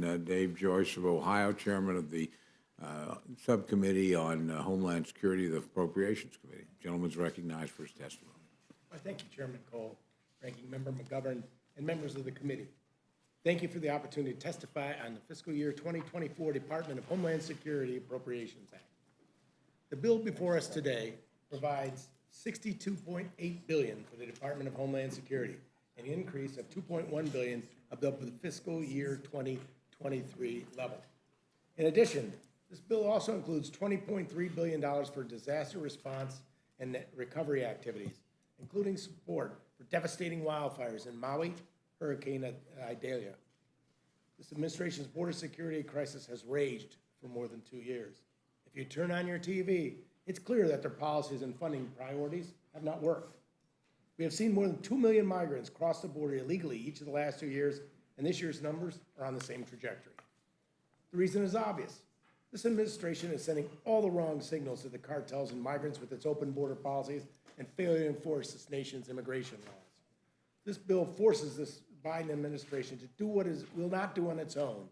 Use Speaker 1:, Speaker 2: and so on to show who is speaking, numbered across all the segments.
Speaker 1: Dave Joyce of Ohio, Chairman of the Subcommittee on Homeland Security of the Appropriations Committee. Gentleman's recognized for his testimony.
Speaker 2: Well, thank you, Chairman Cole, Ranking Member McGovern, and members of the committee. Thank you for the opportunity to testify on the fiscal year 2024 Department of Homeland Security Appropriations Act. The bill before us today provides $62.8 billion for the Department of Homeland Security, an increase of $2.1 billion above the fiscal year 2023 level. In addition, this bill also includes $20.3 billion for disaster response and recovery activities, including support for devastating wildfires in Maui, Hurricane Idalia. This administration's border security crisis has raged for more than 2 years. If you turn on your TV, it's clear that their policies and funding priorities have not worked. We have seen more than 2 million migrants cross the border illegally each of the last 2 years, and this year's numbers are on the same trajectory. The reason is obvious. This administration is sending all the wrong signals to the cartels and migrants with its open border policies and failure to enforce this nation's immigration laws. This bill forces this Biden administration to do what it will not do on its own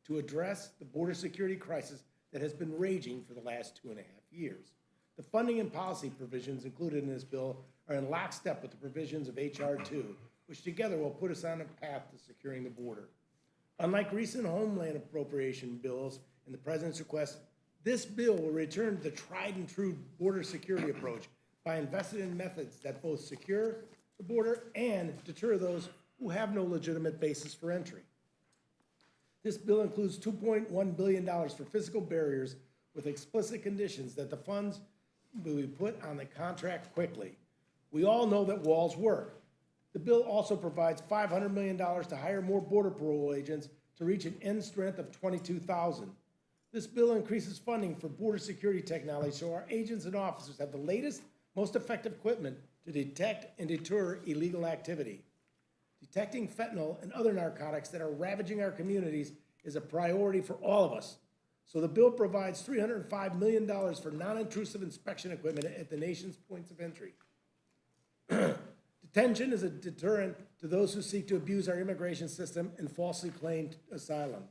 Speaker 2: to address the border security crisis that has been raging for the last 2.5 years. The funding and policy provisions included in this bill are in lockstep with the provisions of H.R. 2, which together will put us on a path to securing the border. Unlike recent homeland appropriation bills and the President's request, this bill will return to the tried and true border security approach by investing in methods that both secure the border and deter those who have no legitimate basis for entry. This bill includes $2.1 billion for physical barriers with explicit conditions that the funds will be put on the contract quickly. We all know that walls work. The bill also provides $500 million to hire more border patrol agents to reach an end strength of 22,000. This bill increases funding for border security technology so our agents and officers have the latest, most effective equipment to detect and deter illegal activity. Detecting fentanyl and other narcotics that are ravaging our communities is a priority for all of us. So the bill provides $305 million for non-intrusive inspection equipment at the nation's points of entry. Detention is a deterrent to those who seek to abuse our immigration system and falsely claim asylum.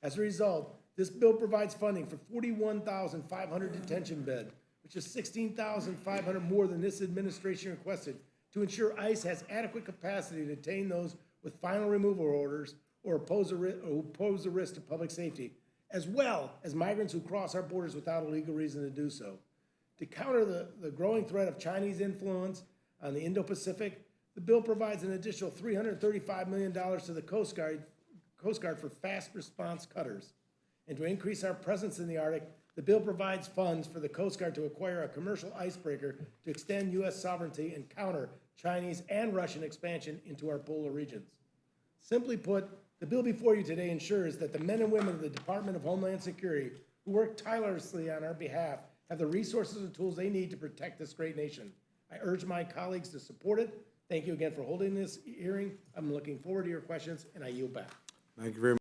Speaker 2: As a result, this bill provides funding for 41,500 detention beds, which is 16,500 more than this administration requested, to ensure ICE has adequate capacity to detain those with final removal orders or who pose a risk to public safety, as well as migrants who cross our borders without a legal reason to do so. To counter the growing threat of Chinese influence on the Indo-Pacific, the bill provides an additional $335 million to the Coast Guard for fast response cutters. And to increase our presence in the Arctic, the bill provides funds for the Coast Guard to acquire a commercial icebreaker to extend U.S. sovereignty and counter Chinese and Russian expansion into our polar regions. Simply put, the bill before you today ensures that the men and women of the Department of Homeland Security who work tirelessly on our behalf have the resources and tools they need to protect this great nation. I urge my colleagues to support it. Thank you again for holding this hearing. I'm looking forward to your questions, and I yield back.
Speaker 1: Thank you very much.